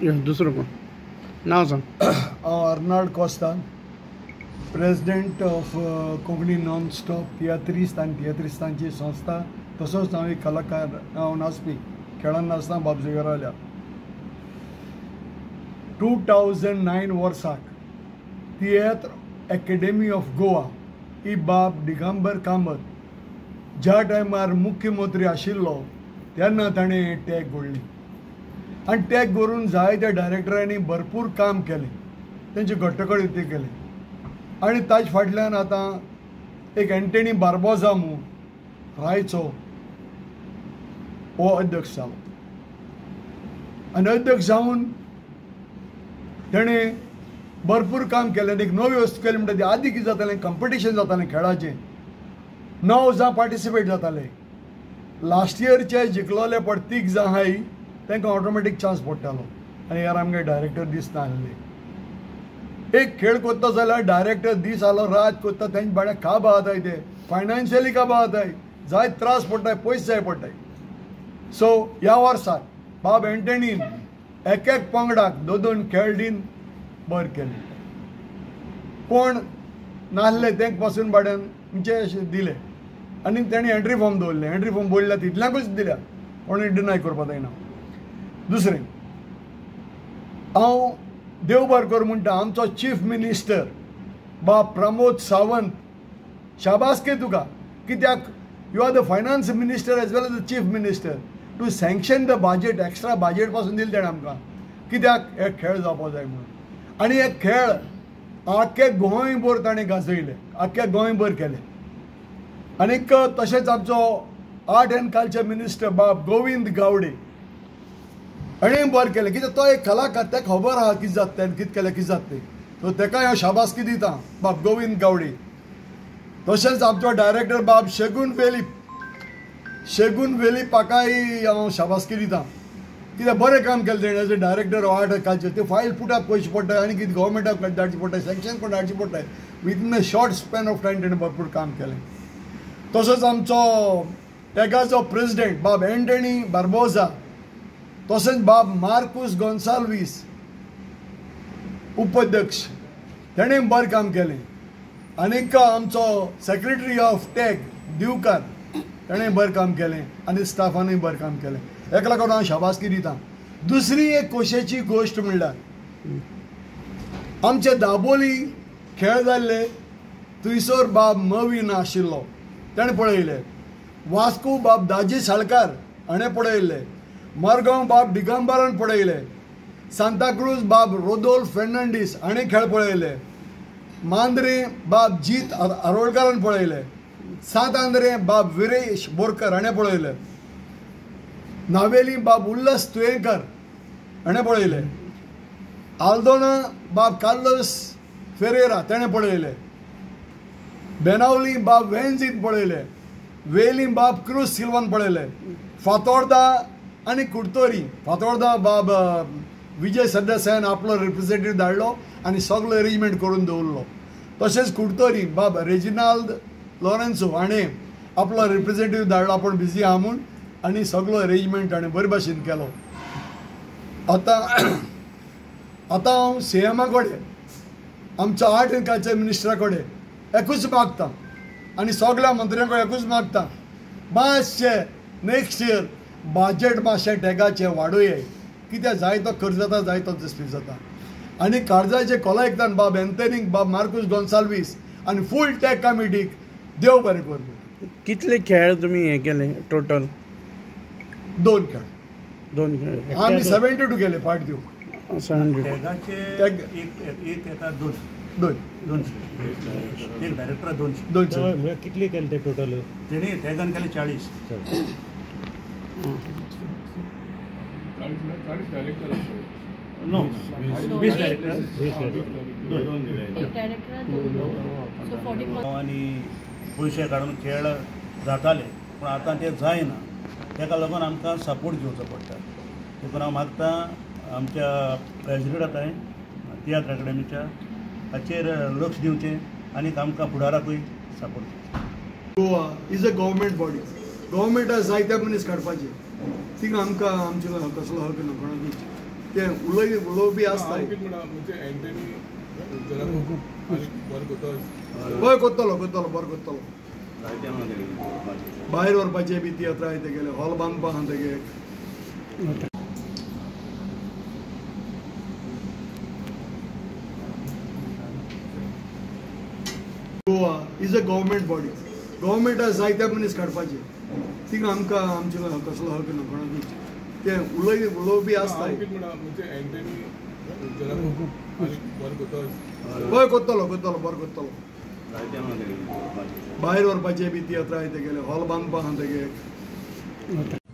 दुसरं कोण नाव सांग. Arnold Costa, president of Konkani non stop तियात्रिस्तांची संस्था. तसोच हांव एक कलाकार, हांव नाचपी, खेळान नाचता बाबजेगर रावल्या. 2009 वर्साक थिएटर अकॅडमी ऑफ गोवा ही बाब दिगंबर कामत ज्या टायमार मुख्यमंत्री आशिल्लो तेन्ना ताणें टॅग घडली आनी टॅग करून जायत्या डायरेक्टरांनी भरपूर काम केलें, तेंचे घट्टकडी ते केले. आनी ताजे फाटल्यान आतां एक एंटनी बार्बोजा म्हणून रायचो हो अध्यक्ष जालो. आनी अध्यक्ष जावन ताणें भरपूर काम केलें. एक नवी वस्त केली म्हणटा ती आदीं कितें जातालें, कंपिटिशन जातालें खेळाचें, 9 जां पार्टिसिपेट जाताले. लास्ट इयरचे जिखलोले पड 3 जां आहाय तांकां ऑटोमॅटीक चान्स पडटालो. आनी ह्यार आमगे डायरेक्टर दिसना आसले. एक खेळ कोत्ता जाल्यार डायरेक्टर दीस आलो रात कोत्ता, तेंचे बाड्या काब आहाय ते फायनान्शियली काब आहाय, जाय त्रास पडटाय, पयस जाय पडटाय. सो ह्या वर्साक बाब एंटनीन एक पंगडाक 2 खेळ दिन बरें केले. कोण नासले तेंक पासून बाड्यान म्हणजे दिले आनी तेणी एंट्री फॉर्म दवरले. एंट्री फॉर्म बोडल्या तितल्यांकूच दिल्या, कोणी डिनाय करपाक जायना. दुसरें हांव देव बरें कर म्हणटा आमचो चीफ मिनिस्टर बाब प्रमोद सावंत, शाबासके तुका, कित्याक you are the finance minister as well as the chief minister to sanction the budget. Extra budget पासून दिलें तेणें आमकां, कित्याक हे खेळ जावपाक जाय म्हणून. आनी हे खेळ आख्खे गोंयभर ताणें गाजयले, आख्ख्या गोंयभर केले. आनीक तशेंच आमचो आर्ट एंड कल्चर मिनिस्टर बाब गोविंद गावडे हाणें बरें केलें, कित्याक तो एक कलाकार, ताका खबर आहा कितें जाता तें, कितें केलें कितें जाता तें. सो ताकाय हांव शाबासकी दिता बाब गोविंद गावडे. तशेंच आमचो डायरेक्टर बाब शेगून वेलीपाकाय हांव शाबासकी दिता, कित्याक बरें काम केलें तेणें as a director of art and culture. ते फायल पुटाक पयशे पडटाय आनी कितें गव्हर्मेंटाक धाडचे पडटाय, सँक्शन कोण धाडचे पडटाय. Within a short span of time तेणें भरपूर काम केलें. तसोच आमचो टॅगाचो प्रेसिडेंट बाब एंटनी बार्बोजा, तशेंच बाब मार्कूस गोन्साल्वीस उपाध्यक्ष, तेणें बरें काम केलें. आनीक आमचो सेक्रेटरी ऑफ टॅग दिवकार, तेणें बरें काम केलें आनी स्टाफानूय बरें काम केलें. हेका लागून हांव शाबासकी दिता. दुसरी एक खोशयेची गोश्ट म्हणल्यार आमचे दाबोली खेळ जाल्ले थंयसर बाब नवीन आशिल्लो ताणें पळयले. वास्को बाब दाजी साळकार हाणें पळयले. मरगांव बाब दिगंबरान पळयले. सांताक्रूज बाब रोदोल्फ फेर्नांडीस हाणें खेळ पळयले. मांद्रे बाब जीत आरोळकारान पळयले. सांत आंद्रे बाब विरेश बोरकर हाणें पळयले. नावेली बाब उल्हास तुयेंकर हाणें पळयले. आल्दोना बाब कार्लोस फेरेरा ताणें पळयले. बेनावली बाब वेन्झीन पळयले. वेली बाब क्रूज सिल्वान पळयले. फातोर्डा आनी कुडतोरी, फातोर्डा बाब विजय सरदेसायान आपलो रिप्रेझेंटेटीव धाडलो आनी सगळो अरेंजमेंट करून दवरलो. तशेंच कुडतोरी बाब रेजिनाल्ड लॉरेन्सो हाणें आपलो रिप्रेझेंटेटीव धाडलो, आपूण बिजी आहा म्हूण, आनी सगळो अरेंजमेंट ताणें बरे भाशेन केलो. आतां हांव सीएमा कडेन, आमच्या आर्ट एंड कल्चर मिनिस्टरा कडेन एकूच मागता आनी सगळ्या मंत्र्यां कडेन एकूच मागता, मातशें नेक्स्ट इयर बजेट मातशें टॅगाचें वाडोवये, कित्याक जाय तो खर्च जाता, जाय तो दिसपी जाता. आनी काळजाचे कॉलेक्टान बाब एंथनीक बाब मार्कूस गोन्साल्वीस आनी फूल टॅग कमिटीक देव बरें कर. कितले खेळ तुमी हे केले टोटल? 2 खेळ. 2 खेळ आमी 72 केले पार्ट दिवं. 100 एक डायरेक्टर 200 कितले केले ते टोटल? तेणी टॅगान केले 40. नो 20 डायरेक्टर आनी पयशे काडून खेळ जाताले, पूण आतां ते जायना. ताका लागून आमकां सपोर्ट घेवचो पडटा. देखून हांव मागता आमच्या प्रेसिडेंट आतां तियात्र अकॅडमीच्या हाचेर लक्ष दिवचें आनी आमकां फुडाराकूय support. Goa is a government body. गव्हर्मेंटा जायत्या मनीस काडपाचे, थिंग आमकां आमचे कसलो हक ना कोणाकूच. ते उलोवपी आसताय म्हणजे अँटनी जरा बरं करतो हय करतलो बरो करतलो भायर व्हरपाचे बी तियात्रां आहाय तेगेले हॉल बांदपा आहा तेगे Goa is a government body गव्हर्मेंटा जायत्या मनीस काडपाचे थिंगा आमकां आमचे कसलो हक ना कोणाकूच ते उलोवपी आसताय म्हणजे अँटनी जरा बरं करतो हय करतलो बरो करतलो भायर व्हरपाचे बी तियात्रां आहाय तेगेले हॉल बांदपा आहा तेगे